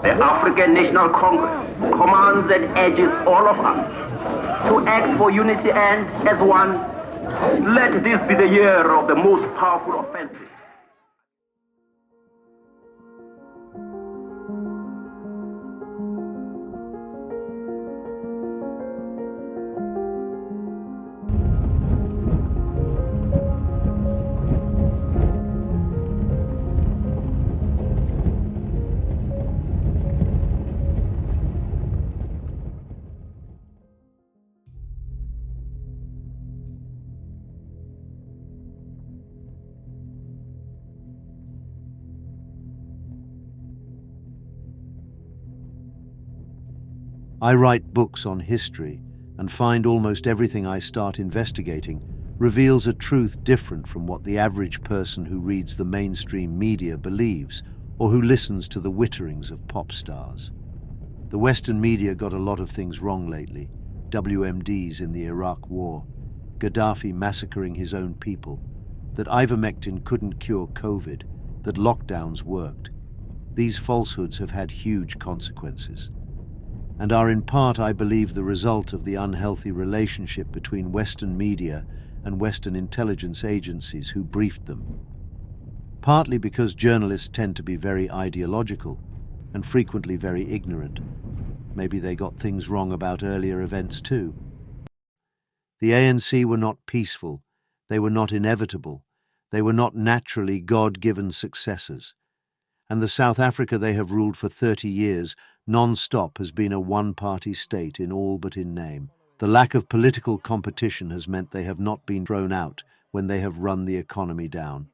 The African National Congress commands and urges all of us to act for unity and, as one, let this be the year of the most powerful offensive. I write books on history and find almost everything I start investigating reveals a truth different from what the average person who reads the mainstream media believes or who listens to the witterings of pop stars. The Western media got a lot of things wrong lately. WMDs in the Iraq War, Gaddafi massacring his own people, that ivermectin couldn't cure COVID, that lockdowns worked. These falsehoods have had huge consequences, and are in part, I believe, the result of the unhealthy relationship between Western media and Western intelligence agencies who briefed them. Partly because journalists tend to be very ideological and frequently very ignorant. Maybe they got things wrong about earlier events too. The ANC were not peaceful, they were not inevitable, they were not naturally God-given successors. And the South Africa they have ruled for 30 years non-stop has been a one-party state in all but in name. The lack of political competition has meant they have not been thrown out when they have run the economy down,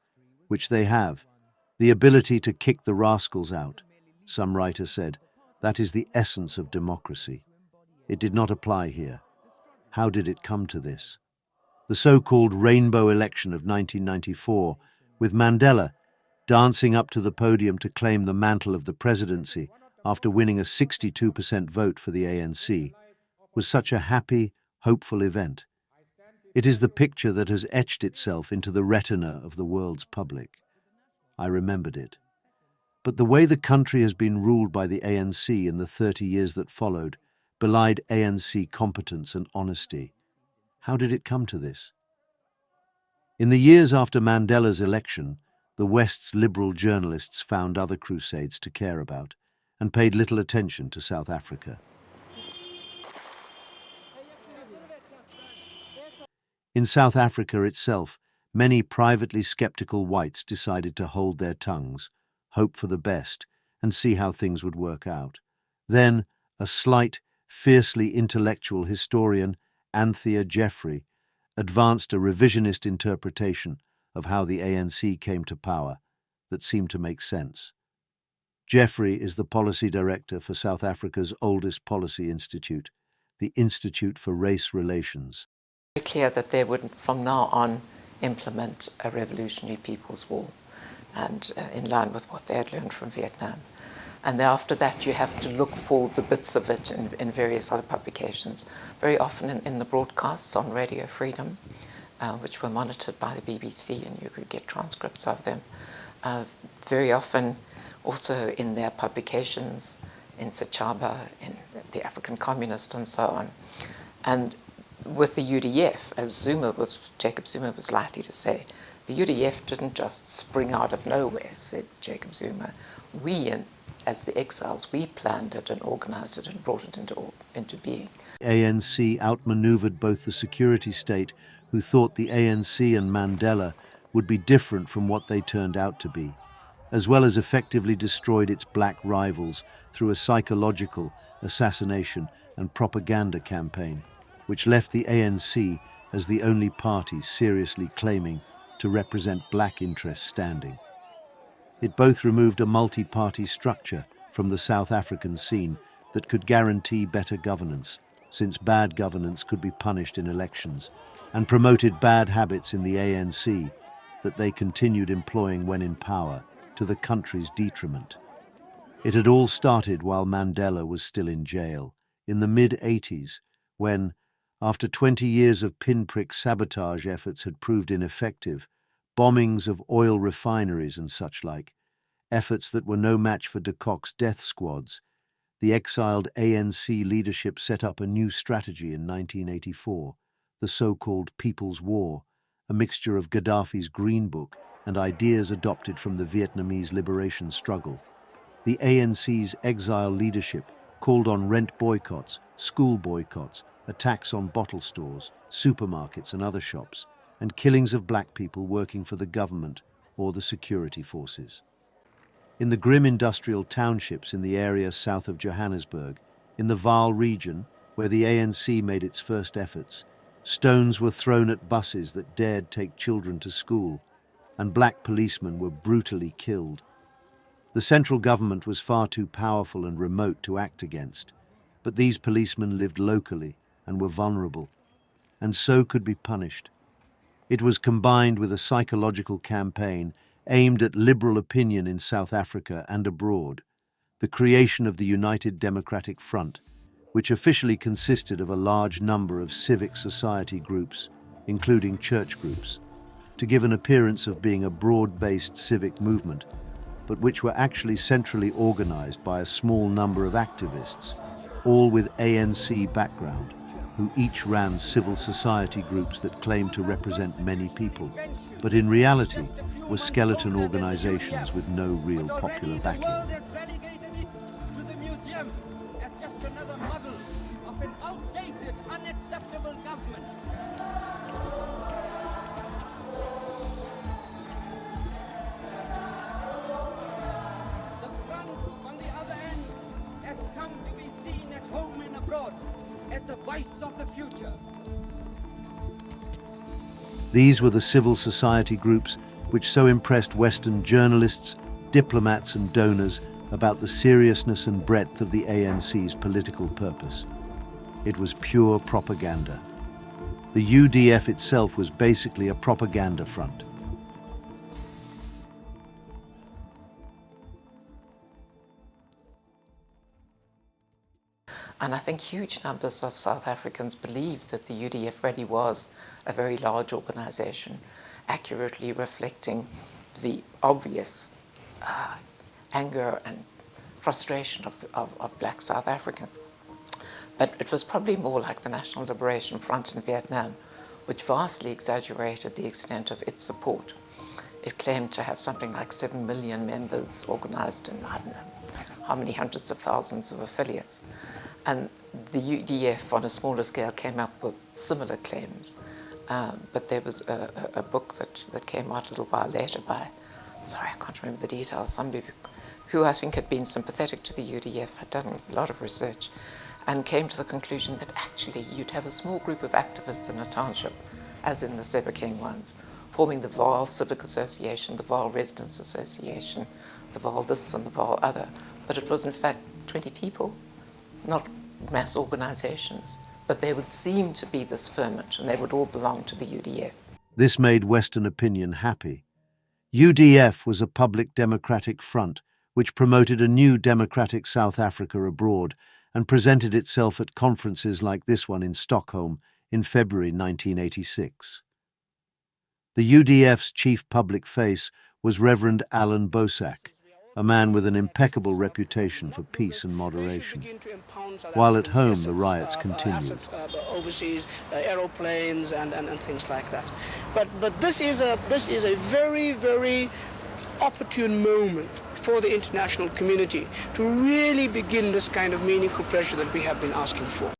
which they have. The ability to kick the rascals out, some writer said, that is the essence of democracy. It did not apply here. How did it come to this? The so-called rainbow election of 1994, with Mandela dancing up to the podium to claim the mantle of the presidency after winning a 62% vote for the ANC, was such a happy, hopeful event. It is the picture that has etched itself into the retina of the world's public. I remembered it. But the way the country has been ruled by the ANC in the 30 years that followed belied ANC competence and honesty. How did it come to this? In the years after Mandela's election, the West's liberal journalists found other crusades to care about and paid little attention to South Africa. In South Africa itself, many privately skeptical whites decided to hold their tongues, hope for the best, and see how things would work out. Then, a slight, fiercely intellectual historian, Anthea Jeffrey, advanced a revisionist interpretation of how the ANC came to power that seemed to make sense. Jeffrey is the policy director for South Africa's oldest policy institute, the Institute for Race Relations. Very clear that they would, from now on, implement a revolutionary people's war, and in line with what they had learned from Vietnam. And then after that, you have to look for the bits of it in various other publications, very often in the broadcasts on Radio Freedom, which were monitored by the BBC, and you could get transcripts of them. Very often also in their publications, in Sechaba, in the African Communist, and so on. And with the UDF, as Jacob Zuma was likely to say, the UDF didn't just spring out of nowhere, said Jacob Zuma. We, as the exiles, we planned it and organized it and brought it into being. ANC outmaneuvered both the security state, who thought the ANC and Mandela would be different from what they turned out to be, as well as effectively destroyed its black rivals through a psychological assassination and propaganda campaign, which left the ANC as the only party seriously claiming to represent black interests standing. It both removed a multi-party structure from the South African scene that could guarantee better governance, since bad governance could be punished in elections, and promoted bad habits in the ANC that they continued employing when in power, to the country's detriment. It had all started while Mandela was still in jail, in the mid-80s, when, after 20 years of pinprick sabotage efforts had proved ineffective, bombings of oil refineries and such like, efforts that were no match for de Klerk's death squads, the exiled ANC leadership set up a new strategy in 1984, the so-called People's War, a mixture of Gaddafi's Green Book and ideas adopted from the Vietnamese liberation struggle. The ANC's exile leadership called on rent boycotts, school boycotts, attacks on bottle stores, supermarkets and other shops, and killings of black people working for the government or the security forces. In the grim industrial townships in the area south of Johannesburg, in the Vaal region, where the ANC made its first efforts, stones were thrown at buses that dared take children to school, and black policemen were brutally killed. The central government was far too powerful and remote to act against, but these policemen lived locally and were vulnerable, and so could be punished. It was combined with a psychological campaign aimed at liberal opinion in South Africa and abroad, the creation of the United Democratic Front, which officially consisted of a large number of civic society groups, including church groups, to give an appearance of being a broad-based civic movement, but which were actually centrally organized by a small number of activists, all with ANC background, who each ran civil society groups that claimed to represent many people, but in reality were skeleton organizations with no real popular backing. As the voice of the future. These were the civil society groups which so impressed Western journalists, diplomats and donors about the seriousness and breadth of the ANC's political purpose. It was pure propaganda. The UDF itself was basically a propaganda front. And I think huge numbers of South Africans believed that the UDF really was a very large organization, accurately reflecting the obvious anger and frustration of black South Africans. But it was probably more like the National Liberation Front in Vietnam, which vastly exaggerated the extent of its support. It claimed to have something like 7 million members organized in, I don't know, how many hundreds of thousands of affiliates. And the UDF, on a smaller scale, came up with similar claims. But there was a book that came out a little while later by, sorry, I can't remember the details, somebody who I think had been sympathetic to the UDF, had done a lot of research, and came to the conclusion that actually you'd have a small group of activists in a township, as in the Sebokeng ones, forming the Vaal Civic Association, the Vaal Residents Association, the Vaal this and the Vaal other. But it was in fact 20 people, not mass organizations, but they would seem to be this ferment, and they would all belong to the UDF. This made Western opinion happy. UDF was a public democratic front which promoted a new democratic South Africa abroad and presented itself at conferences like this one in Stockholm in February 1986. The UDF's chief public face was Reverend Alan Bosak, a man with an impeccable reputation for peace and moderation. While at home, the riots continued. Overseas aeroplanes and things like that. But this is a very, very opportune moment for the international community to really begin this kind of meaningful pressure that we have been asking for.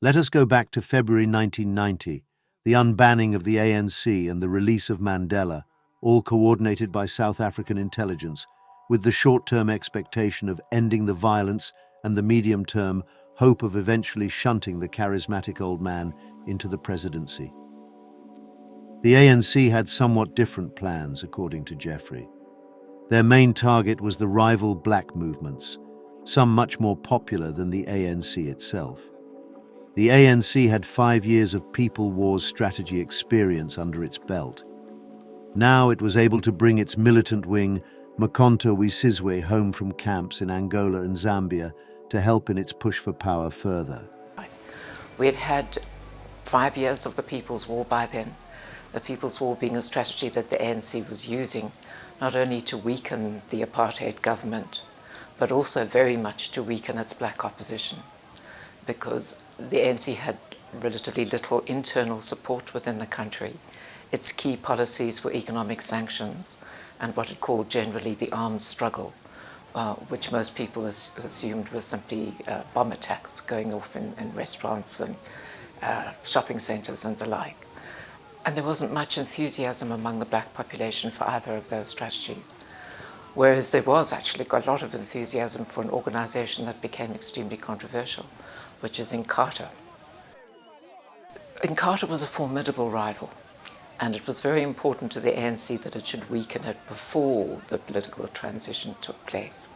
Let us go back to February 1990, the unbanning of the ANC and the release of Mandela, all coordinated by South African intelligence, with the short-term expectation of ending the violence and the medium-term hope of eventually shunting the charismatic old man into the presidency. The ANC had somewhat different plans, according to Jeffrey. Their main target was the rival black movements, some much more popular than the ANC itself. The ANC had 5 years of people wars strategy experience under its belt. Now it was able to bring its militant wing, Mkhonto we Sizwe, home from camps in Angola and Zambia to help in its push for power further. We had had 5 years of the People's War by then, the People's War being a strategy that the ANC was using not only to weaken the apartheid government, but also very much to weaken its black opposition, because the ANC had relatively little internal support within the country. Its key policies were economic sanctions and what it called generally the armed struggle, which most people assumed was simply bomb attacks going off in restaurants and shopping centres and the like. And there wasn't much enthusiasm among the black population for either of those strategies, whereas there was actually a lot of enthusiasm for an organisation that became extremely controversial, which is Inkatha. Inkatha was a formidable rival, and it was very important to the ANC that it should weaken it before the political transition took place.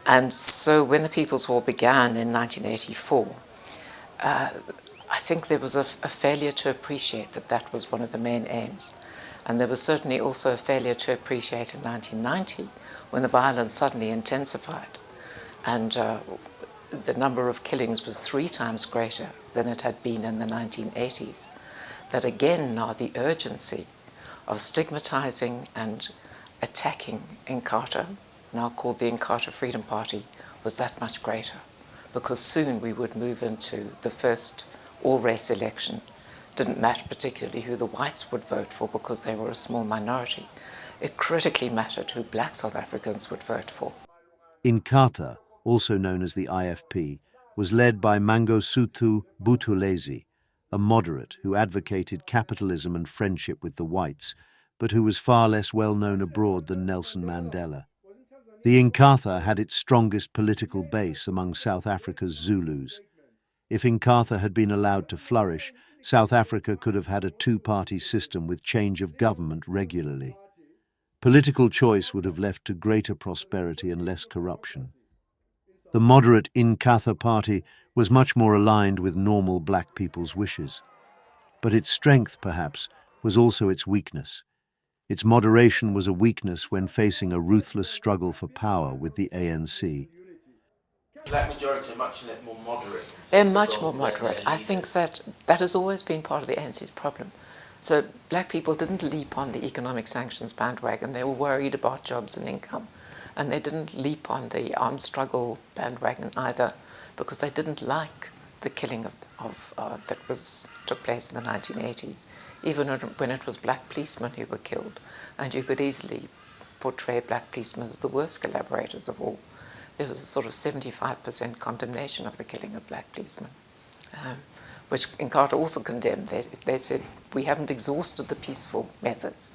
And so when the People's War began in 1984, I think there was a failure to appreciate that that was one of the main aims. And there was certainly also a failure to appreciate in 1990 when the violence suddenly intensified and the number of killings was 3 times greater than it had been in the 1980s. That again now the urgency of stigmatizing and attacking Inkatha, now called the Inkatha Freedom Party, was that much greater, because soon we would move into the first all-race election. Didn't matter particularly who the whites would vote for because they were a small minority. It critically mattered who black South Africans would vote for. Inkatha, also known as the IFP, was led by Mangosuthu Buthelezi, a moderate who advocated capitalism and friendship with the whites, but who was far less well known abroad than Nelson Mandela. The Inkatha had its strongest political base among South Africa's Zulus. If Inkatha had been allowed to flourish, South Africa could have had a 2-party system with change of government regularly. Political choice would have led to greater prosperity and less corruption. The moderate Inkatha Party was much more aligned with normal black people's wishes. But its strength, perhaps, was also its weakness. Its moderation was a weakness when facing a ruthless struggle for power with the ANC. Black majority are much more moderate. They're much more moderate. I think that has always been part of the ANC's problem. So black people didn't leap on the economic sanctions bandwagon. They were worried about jobs and income. And they didn't leap on the armed struggle bandwagon either, because they didn't like the killing that took place in the 1980s, even when it was black policemen who were killed. And you could easily portray black policemen as the worst collaborators of all. There was a sort of 75% condemnation of the killing of black policemen, which Inkatha also condemned. They said, we haven't exhausted the peaceful methods,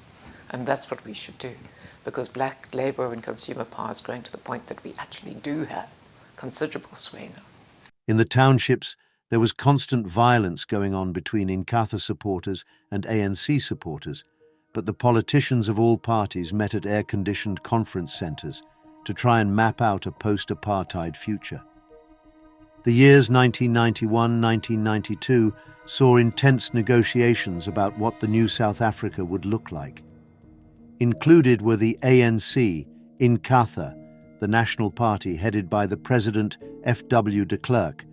and that's what we should do, because black labour and consumer power is growing to the point that we actually do have considerable sway now. In the townships, there was constant violence going on between Inkatha supporters and ANC supporters, but the politicians of all parties met at air-conditioned conference centres to try and map out a post-apartheid future. The years 1991-1992 saw intense negotiations about what the new South Africa would look like. Included were the ANC, Inkatha, the national party headed by the president FW De Klerk,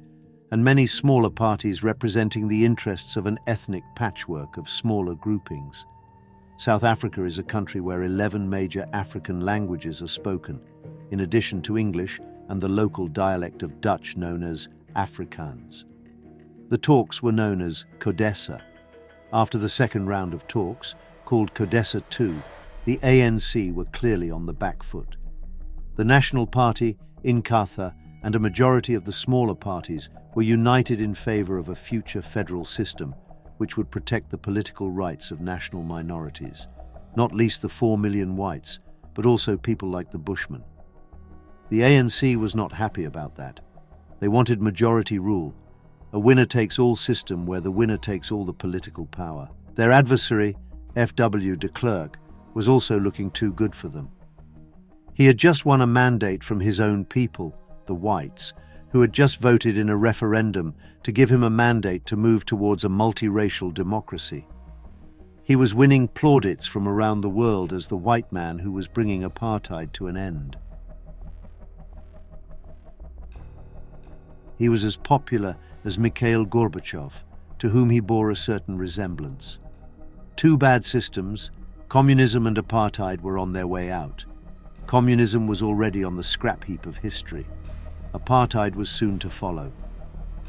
and many smaller parties representing the interests of an ethnic patchwork of smaller groupings. South Africa is a country where 11 major African languages are spoken, in addition to English and the local dialect of Dutch known as Afrikaans. The talks were known as Codesa. After the second round of talks, called Codesa II, the ANC were clearly on the back foot. The National Party, Inkatha, and a majority of the smaller parties were united in favour of a future federal system which would protect the political rights of national minorities, not least the 4 million whites, but also people like the Bushmen. The ANC was not happy about that. They wanted majority rule, a winner-takes-all system where the winner takes all the political power. Their adversary, FW De Klerk, was also looking too good for them. He had just won a mandate from his own people, the whites, who had just voted in a referendum to give him a mandate to move towards a multiracial democracy. He was winning plaudits from around the world as the white man who was bringing apartheid to an end. He was as popular as Mikhail Gorbachev, to whom he bore a certain resemblance. Two bad systems, Communism and apartheid were on their way out. Communism was already on the scrap heap of history. Apartheid was soon to follow.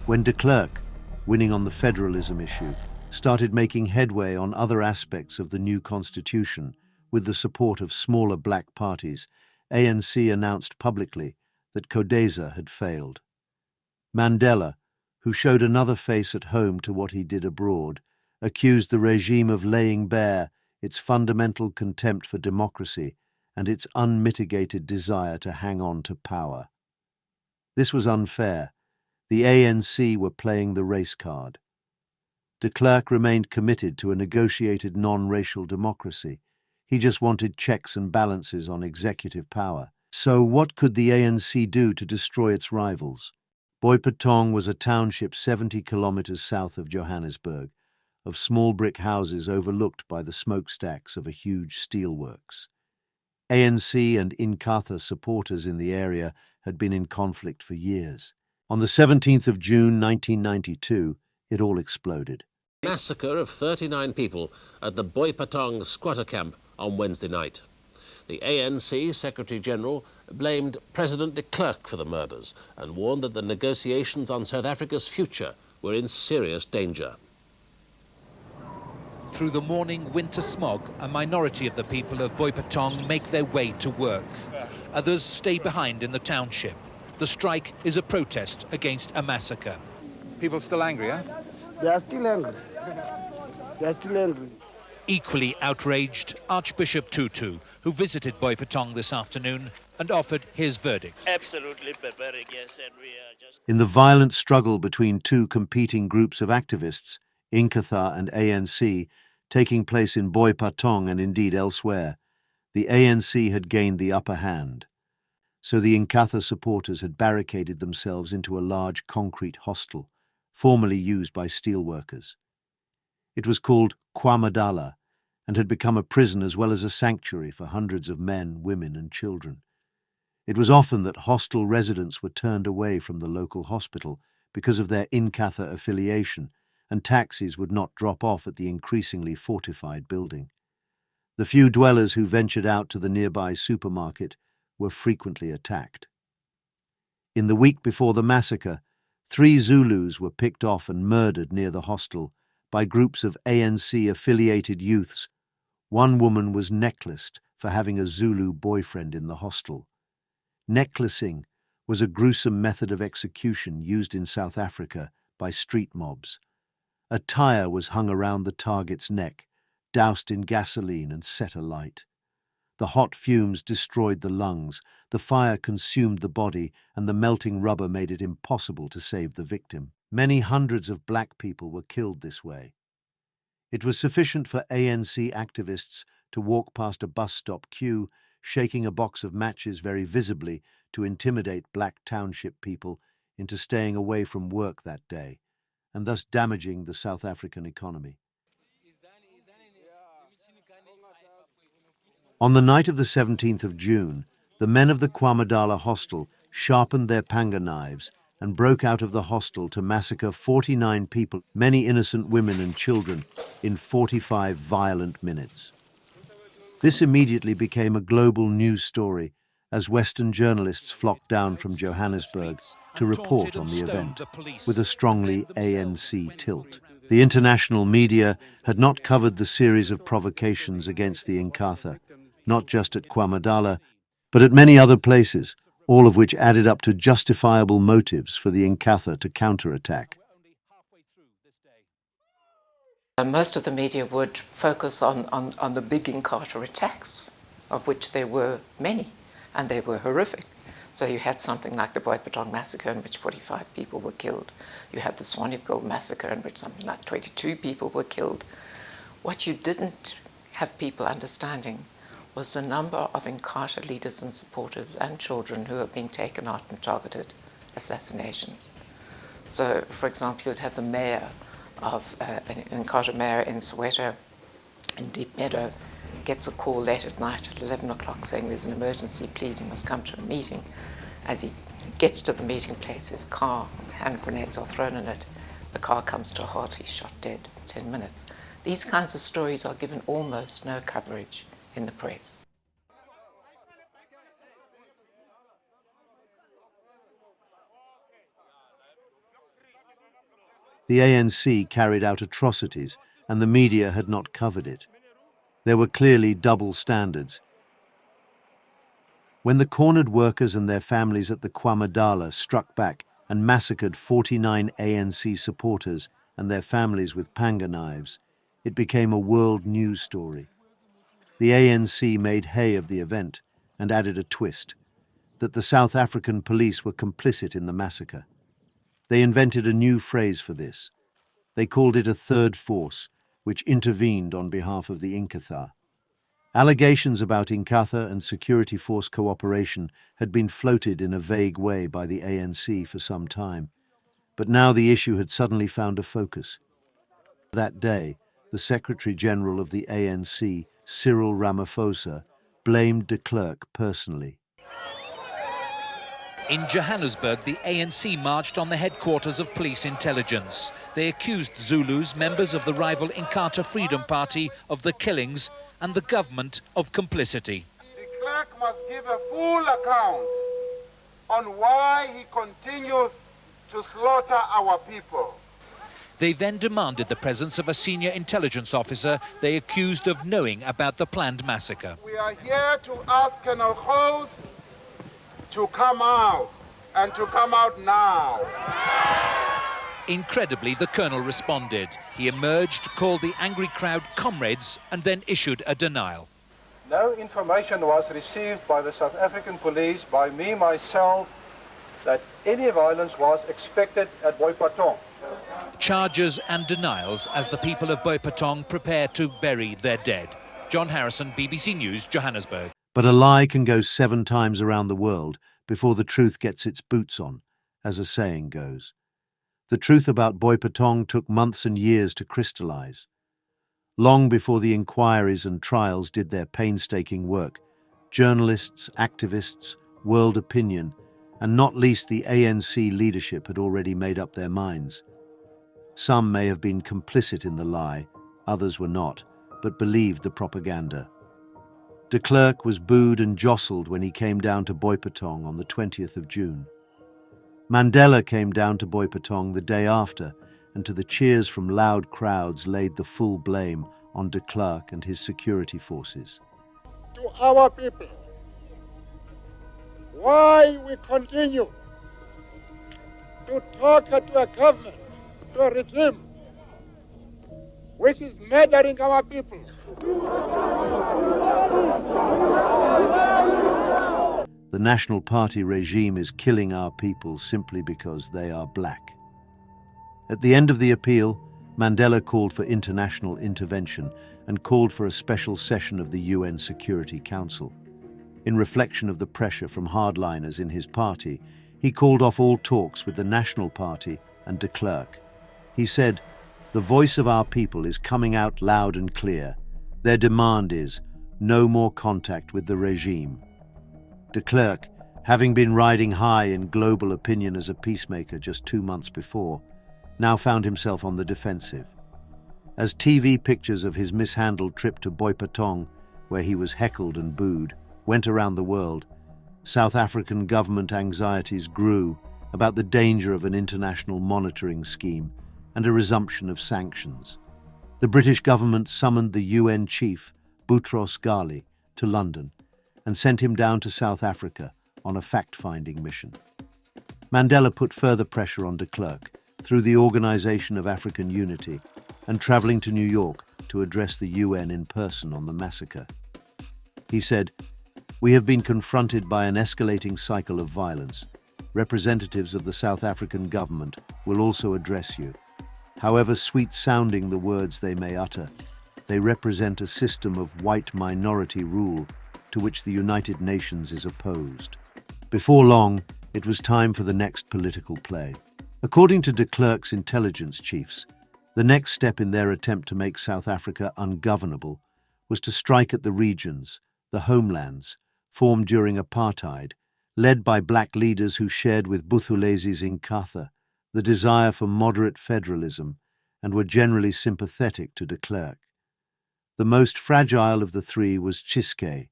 When De Klerk, winning on the federalism issue, started making headway on other aspects of the new constitution with the support of smaller black parties, ANC announced publicly that Codesa had failed. Mandela, who showed another face at home to what he did abroad, accused the regime of laying bare its fundamental contempt for democracy and its unmitigated desire to hang on to power. This was unfair. The ANC were playing the race card. De Klerk remained committed to a negotiated non-racial democracy. He just wanted checks and balances on executive power. So what could the ANC do to destroy its rivals? Boipatong was a township 70 kilometers south of Johannesburg, of small brick houses overlooked by the smokestacks of a huge steelworks. ANC and Inkatha supporters in the area had been in conflict for years. On the 17th of June 1992, it all exploded. Massacre of 39 people at the Boipatong squatter camp on Wednesday night. The ANC Secretary-General blamed President De Klerk for the murders and warned that the negotiations on South Africa's future were in serious danger. Through the morning winter smog, a minority of the people of Boipatong make their way to work. Others stay behind in the township. The strike is a protest against a massacre. People still angry, huh? They are still angry. They are still angry. Equally outraged, Archbishop Tutu, who visited Boipatong this afternoon and offered his verdict. Absolutely barbaric, yes, and we are just... In the violent struggle between two competing groups of activists, Inkatha and ANC, taking place in Boipatong and indeed elsewhere, the ANC had gained the upper hand. So the Inkatha supporters had barricaded themselves into a large concrete hostel, formerly used by steelworkers. It was called KwaMadala and had become a prison as well as a sanctuary for hundreds of men, women and children. It was often that hostel residents were turned away from the local hospital because of their Inkatha affiliation, and taxis would not drop off at the increasingly fortified building. The few dwellers who ventured out to the nearby supermarket were frequently attacked. In the week before the massacre, 3 Zulus were picked off and murdered near the hostel by groups of ANC-affiliated youths. One woman was necklaced for having a Zulu boyfriend in the hostel. Necklacing was a gruesome method of execution used in South Africa by street mobs. A tire was hung around the target's neck, doused in gasoline and set alight. The hot fumes destroyed the lungs, the fire consumed the body, and the melting rubber made it impossible to save the victim. Many hundreds of black people were killed this way. It was sufficient for ANC activists to walk past a bus stop queue, shaking a box of matches very visibly to intimidate black township people into staying away from work that day, and thus damaging the South African economy. On the night of the 17th of June, the men of the KwaMadala hostel sharpened their panga knives and broke out of the hostel to massacre 49 people, many innocent women and children, in 45 violent minutes. This immediately became a global news story as Western journalists flocked down from Johannesburg to report on the event, with a strongly ANC tilt. The international media had not covered the series of provocations against the Inkatha, not just at KwaMadala, but at many other places, all of which added up to justifiable motives for the Inkatha to counterattack. Most of the media would focus on the big Inkatha attacks, of which there were many, and they were horrific. So you had something like the Boipatong massacre, in which 45 people were killed. You had the Swanepoel massacre, in which something like 22 people were killed. What you didn't have people understanding was the number of Inkatha leaders and supporters and children who are being taken out in targeted assassinations. So, for example, you'd have the mayor of an Inkatha mayor in Soweto, in Deep Meadow, gets a call late at night at 11 o'clock saying there's an emergency, please, he must come to a meeting. As he gets to the meeting place, his car, hand grenades are thrown in it. The car comes to a halt, he's shot dead in 10 minutes. These kinds of stories are given almost no coverage in the press. The ANC carried out atrocities, and the media had not covered it. There were clearly double standards. When the cornered workers and their families at the KwaMadala struck back and massacred 49 ANC supporters and their families with panga knives, it became a world news story. The ANC made hay of the event and added a twist, that the South African police were complicit in the massacre. They invented a new phrase for this. They called it a third force, which intervened on behalf of the Inkatha. Allegations about Inkatha and security force cooperation had been floated in a vague way by the ANC for some time, but now the issue had suddenly found a focus. That day, the Secretary-General of the ANC, Cyril Ramaphosa, blamed De Klerk personally. In Johannesburg, the ANC marched on the headquarters of police intelligence. They accused Zulus, members of the rival Inkatha Freedom Party, of the killings and the government of complicity. De Klerk must give a full account on why he continues to slaughter our people. They then demanded the presence of a senior intelligence officer they accused of knowing about the planned massacre. We are here to ask Colonel Arose to come out, and to come out now. Incredibly, the colonel responded. He emerged, called the angry crowd comrades, and then issued a denial. No information was received by the South African police, by me myself, that any violence was expected at Boipatong. Charges and denials as the people of Boipatong prepare to bury their dead. John Harrison, BBC News, Johannesburg. But a lie can go 7 times around the world before the truth gets its boots on, as a saying goes. The truth about Boipatong took months and years to crystallize. Long before the inquiries and trials did their painstaking work, journalists, activists, world opinion, and not least the ANC leadership had already made up their minds. Some may have been complicit in the lie, others were not, but believed the propaganda. De Klerk was booed and jostled when he came down to Boipatong on the 20th of June. Mandela came down to Boipatong the day after, and to the cheers from loud crowds laid the full blame on De Klerk and his security forces. To our people, why we continue to talk to a government, to a regime, which is murdering our people. The National Party regime is killing our people simply because they are black. At the end of the appeal, Mandela called for international intervention and called for a special session of the UN Security Council. In reflection of the pressure from hardliners in his party, he called off all talks with the National Party and De Klerk. He said, "The voice of our people is coming out loud and clear. Their demand is no more contact with the regime." De Klerk, having been riding high in global opinion as a peacemaker just 2 months before, now found himself on the defensive. As TV pictures of his mishandled trip to Boipatong, where he was heckled and booed, went around the world, South African government anxieties grew about the danger of an international monitoring scheme and a resumption of sanctions. The British government summoned the UN chief, Boutros Ghali, to London and sent him down to South Africa on a fact-finding mission. Mandela put further pressure on De Klerk through the Organisation of African Unity and travelling to New York to address the UN in person on the massacre. He said, "We have been confronted by an escalating cycle of violence. Representatives of the South African government will also address you. However sweet-sounding the words they may utter, they represent a system of white minority rule to which the United Nations is opposed." Before long, it was time for the next political play. According to De Klerk's intelligence chiefs, the next step in their attempt to make South Africa ungovernable was to strike at the regions, the homelands, formed during apartheid, led by black leaders who shared with Buthelezis Inkatha the desire for moderate federalism and were generally sympathetic to De Klerk. The most fragile of the three was Ciskei,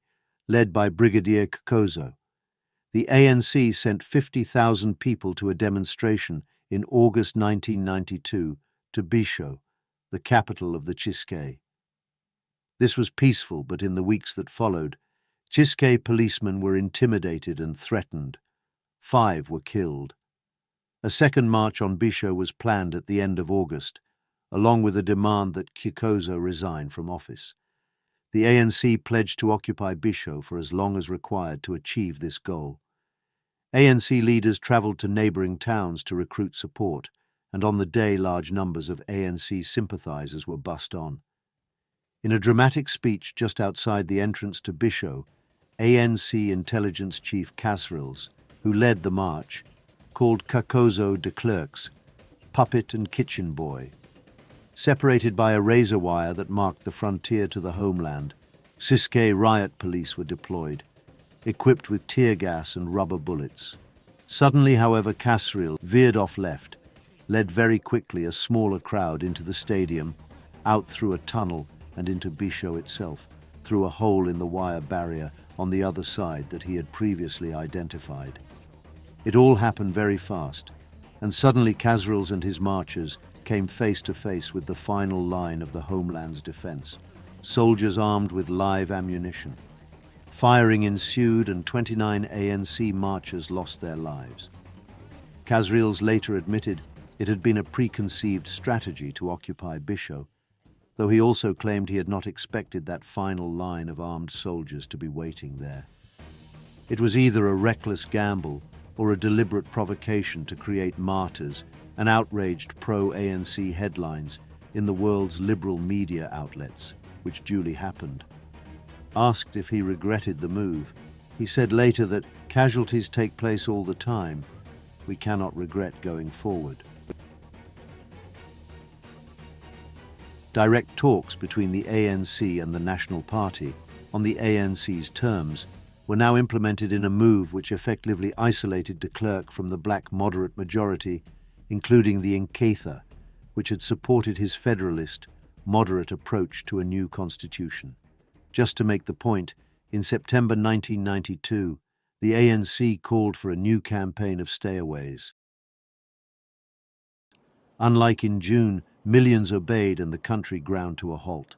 led by Brigadier Kokozo. The ANC sent 50,000 people to a demonstration in August 1992 to Bisho, the capital of the Ciskei. This was peaceful, but in the weeks that followed, Ciskei policemen were intimidated and threatened. 5 were killed. A second march on Bisho was planned at the end of August, along with a demand that Kokozo resign from office. The ANC pledged to occupy Bisho for as long as required to achieve this goal. ANC leaders travelled to neighbouring towns to recruit support, and on the day large numbers of ANC sympathisers were bussed on. In a dramatic speech just outside the entrance to Bisho, ANC intelligence chief Casrills, who led the march, called Kokozo De Klerk's puppet and kitchen boy. Separated by a razor wire that marked the frontier to the homeland, Ciskei riot police were deployed, equipped with tear gas and rubber bullets. Suddenly, however, Casrill veered off left, led very quickly a smaller crowd into the stadium, out through a tunnel and into Bisho itself, through a hole in the wire barrier on the other side that he had previously identified. It all happened very fast, and suddenly Casrills and his marchers came face to face with the final line of the homeland's defense, soldiers armed with live ammunition. Firing ensued and 29 ANC marchers lost their lives. Casrills later admitted it had been a preconceived strategy to occupy Bisho, though he also claimed he had not expected that final line of armed soldiers to be waiting there. It was either a reckless gamble or a deliberate provocation to create martyrs and outraged pro-ANC headlines in the world's liberal media outlets, which duly happened. Asked if he regretted the move, he said later that casualties take place all the time. We cannot regret going forward. Direct talks between the ANC and the National Party on the ANC's terms were now implemented in a move which effectively isolated De Klerk from the black moderate majority, including the Inkatha, which had supported his federalist, moderate approach to a new constitution. Just to make the point, in September 1992, the ANC called for a new campaign of stayaways. Unlike in June, millions obeyed and the country ground to a halt.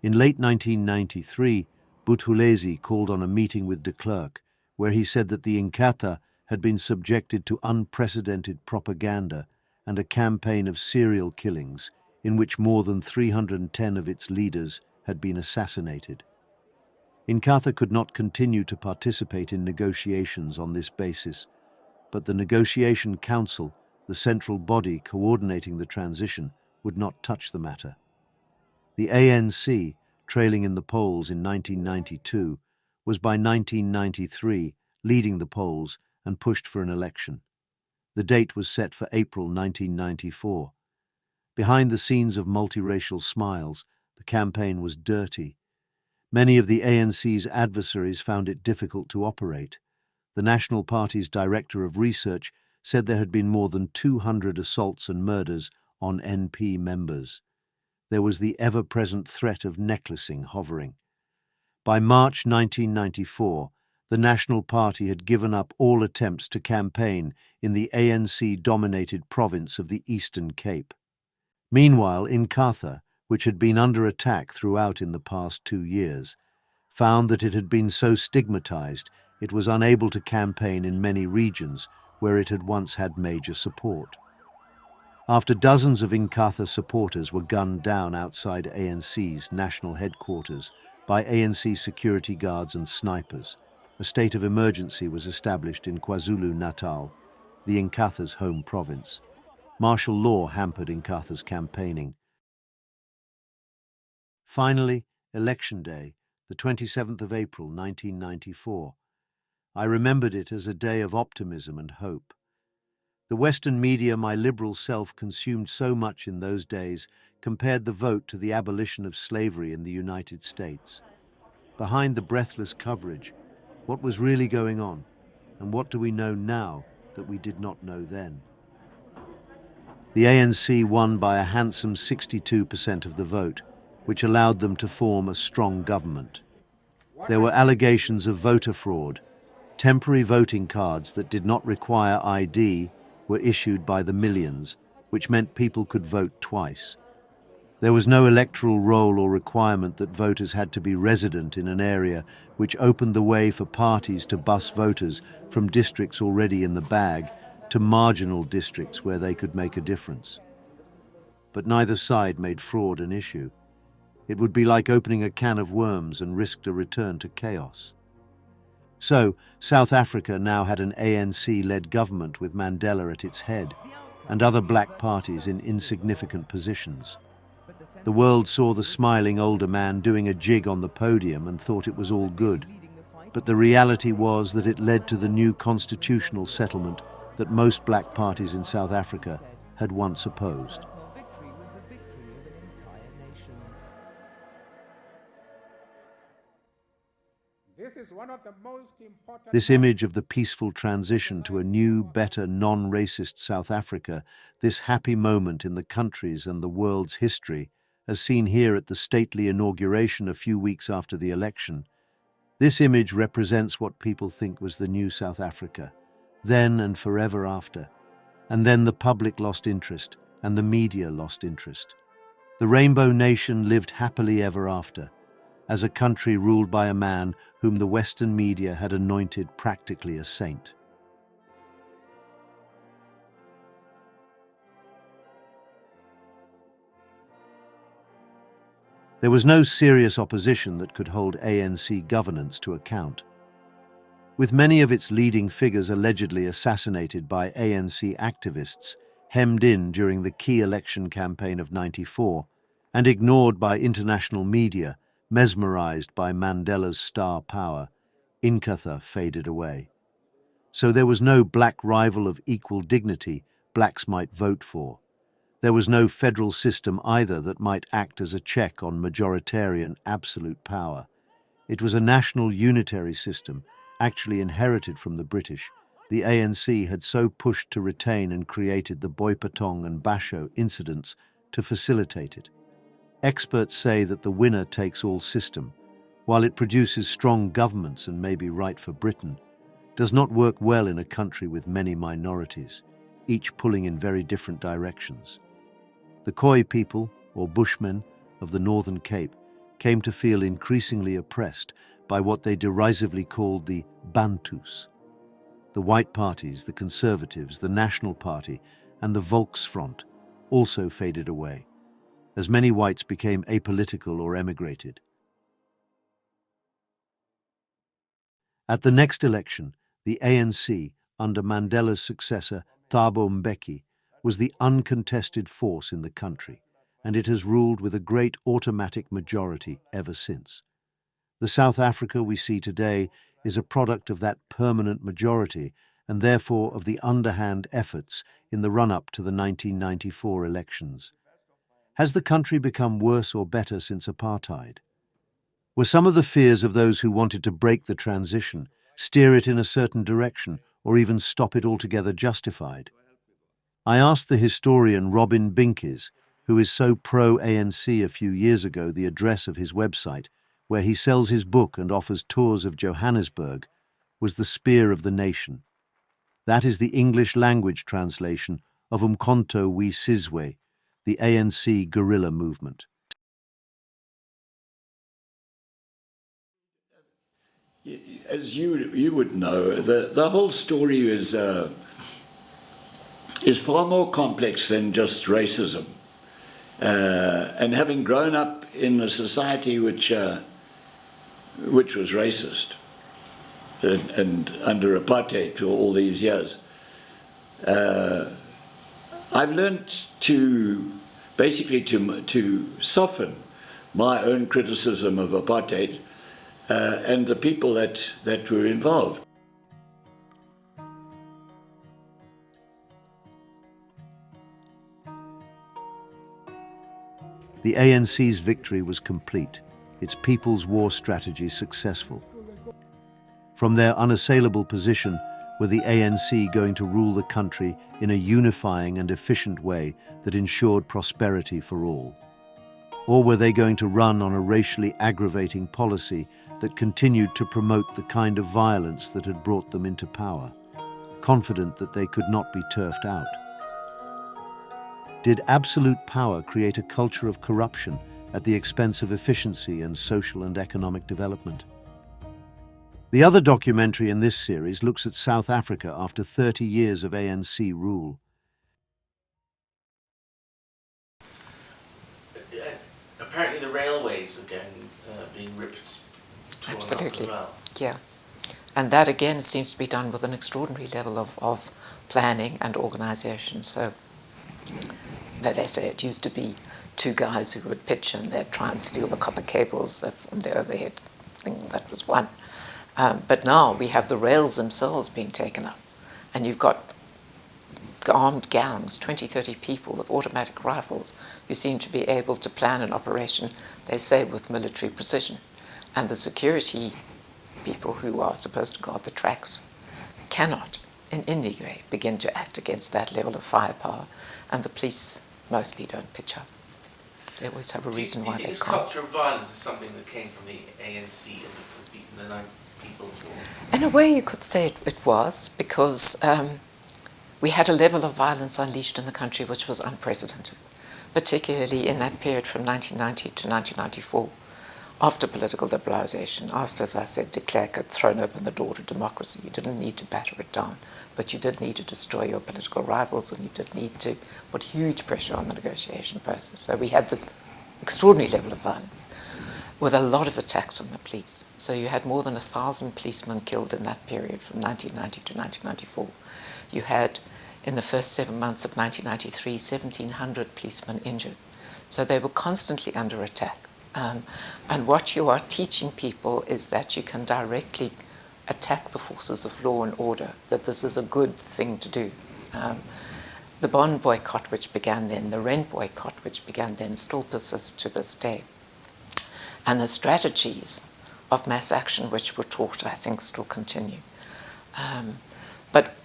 In late 1993, Buthelezi called on a meeting with De Klerk, where he said that the Inkatha had been subjected to unprecedented propaganda and a campaign of serial killings in which more than 310 of its leaders had been assassinated. Inkatha could not continue to participate in negotiations on this basis, but the Negotiation Council, the central body coordinating the transition, would not touch the matter. The ANC, trailing in the polls in 1992, was by 1993 leading the polls and pushed for an election. The date was set for April 1994. Behind the scenes of multiracial smiles, the campaign was dirty. Many of the ANC's adversaries found it difficult to operate. The National Party's Director of Research said there had been more than 200 assaults and murders on NP members. There was the ever-present threat of necklacing hovering. By March 1994, the National Party had given up all attempts to campaign in the ANC-dominated province of the Eastern Cape. Meanwhile, Inkatha, which had been under attack throughout in the past 2 years, found that it had been so stigmatized it was unable to campaign in many regions where it had once had major support. After dozens of Inkatha supporters were gunned down outside ANC's national headquarters by ANC security guards and snipers, a state of emergency was established in KwaZulu-Natal, the Inkatha's home province. Martial law hampered Inkatha's campaigning. Finally, Election Day, the 27th of April 1994. I remembered it as a day of optimism and hope. The Western media my liberal self consumed so much in those days compared the vote to the abolition of slavery in the United States. Behind the breathless coverage, what was really going on, and what do we know now that we did not know then? The ANC won by a handsome 62% of the vote, which allowed them to form a strong government. There were allegations of voter fraud. Temporary voting cards that did not require ID were issued by the millions, which meant people could vote twice. There was no electoral roll or requirement that voters had to be resident in an area, which opened the way for parties to bus voters from districts already in the bag to marginal districts where they could make a difference. But neither side made fraud an issue. It would be like opening a can of worms and risked a return to chaos. So, South Africa now had an ANC-led government with Mandela at its head, and other black parties in insignificant positions. The world saw the smiling older man doing a jig on the podium and thought it was all good. But the reality was that it led to the new constitutional settlement that most black parties in South Africa had once opposed. This image of the peaceful transition to a new, better, non-racist South Africa, this happy moment in the country's and the world's history, as seen here at the stately inauguration a few weeks after the election, this image represents what people think was the new South Africa, then and forever after. And then the public lost interest, and the media lost interest. The Rainbow Nation lived happily ever after, as a country ruled by a man whom the Western media had anointed practically a saint. There was no serious opposition that could hold ANC governance to account. With many of its leading figures allegedly assassinated by ANC activists, hemmed in during the key election campaign of '94, and ignored by international media, mesmerized by Mandela's star power, Inkatha faded away. So there was no black rival of equal dignity blacks might vote for. There was no federal system either that might act as a check on majoritarian absolute power. It was a national unitary system, actually inherited from the British. The ANC had so pushed to retain and created the Boipatong and Basho incidents to facilitate it. Experts say that the winner-takes-all system, while it produces strong governments and may be right for Britain, does not work well in a country with many minorities, each pulling in very different directions. The Khoi people, or Bushmen, of the Northern Cape came to feel increasingly oppressed by what they derisively called the Bantus. The white parties, the Conservatives, the National Party, and the Volksfront also faded away, as many whites became apolitical or emigrated. At the next election, the ANC, under Mandela's successor Thabo Mbeki, was the uncontested force in the country, and it has ruled with a great automatic majority ever since. The South Africa we see today is a product of that permanent majority and therefore of the underhand efforts in the run-up to the 1994 elections. Has the country become worse or better since apartheid? Were some of the fears of those who wanted to break the transition, steer it in a certain direction, or even stop it altogether justified? I asked the historian Robin Binkes, who is so pro-ANC a few years ago, the address of his website, where he sells his book and offers tours of Johannesburg, was the Spear of the Nation. That is the English language translation of Umkhonto we Sizwe, the ANC guerrilla movement. As you would know, the whole story is far more complex than just racism. And having grown up in a society which was racist and under apartheid for all these years, I've learned to basically to soften my own criticism of apartheid and the people that were involved. The ANC's victory was complete, its people's war strategy successful. From their unassailable position, Were the ANC going to rule the country in a unifying and efficient way that ensured prosperity for all? Or were they going to run on a racially aggravating policy that continued to promote the kind of violence that had brought them into power, confident that they could not be turfed out? Did absolute power create a culture of corruption at the expense of efficiency and social and economic development? The other documentary in this series looks at South Africa after 30 years of ANC rule. Apparently the railways are being ripped. Absolutely, as well. Yeah. And that again seems to be done with an extraordinary level of planning and organisation. So they say it used to be two guys who would pitch and they'd try and steal the copper cables from the overhead thing. That was one. But now we have the rails themselves being taken up, and you've got armed gangs, 20, 30 people with automatic rifles who seem to be able to plan an operation, they say, with military precision. And the security people who are supposed to guard the tracks cannot in any way begin to act against that level of firepower, and the police mostly don't pitch up. They always have a reason why they can't. This culture of violence is something that came from the ANC in the People's War? In a way you could say it was, because we had a level of violence unleashed in the country which was unprecedented, particularly in that period from 1990 to 1994, after political liberalisation. After, as I said, De Klerk had thrown open the door to democracy. You didn't need to batter it down, but you did need to destroy your political rivals, and you did need to put huge pressure on the negotiation process. So we had this extraordinary level of violence with a lot of attacks on the police. So you had more than 1,000 policemen killed in that period from 1990 to 1994. You had, in the first 7 months of 1993, 1,700 policemen injured. So they were constantly under attack. And what you are teaching people is that you can directly attack the forces of law and order, that this is a good thing to do. The bond boycott, which began then, the rent boycott, which began then, still persists to this day. And the strategies of mass action which were taught, I think, still continue. But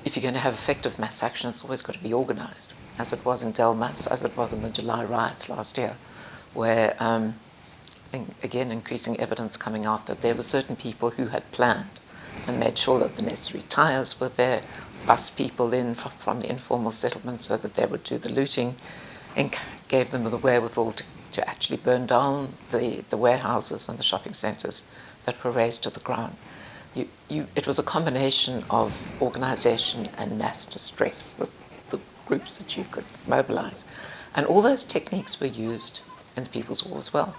if you're going to have effective mass action, it's always got to be organised, as it was in Delmas, as it was in the July riots last year, where, again, increasing evidence coming out that there were certain people who had planned and made sure that the necessary tyres were there, bus people in from the informal settlements so that they would do the looting, and gave them the wherewithal to actually burn down the warehouses and the shopping centres that were razed to the ground. It was a combination of organisation and mass distress with the groups that you could mobilise. And all those techniques were used in the People's War as well.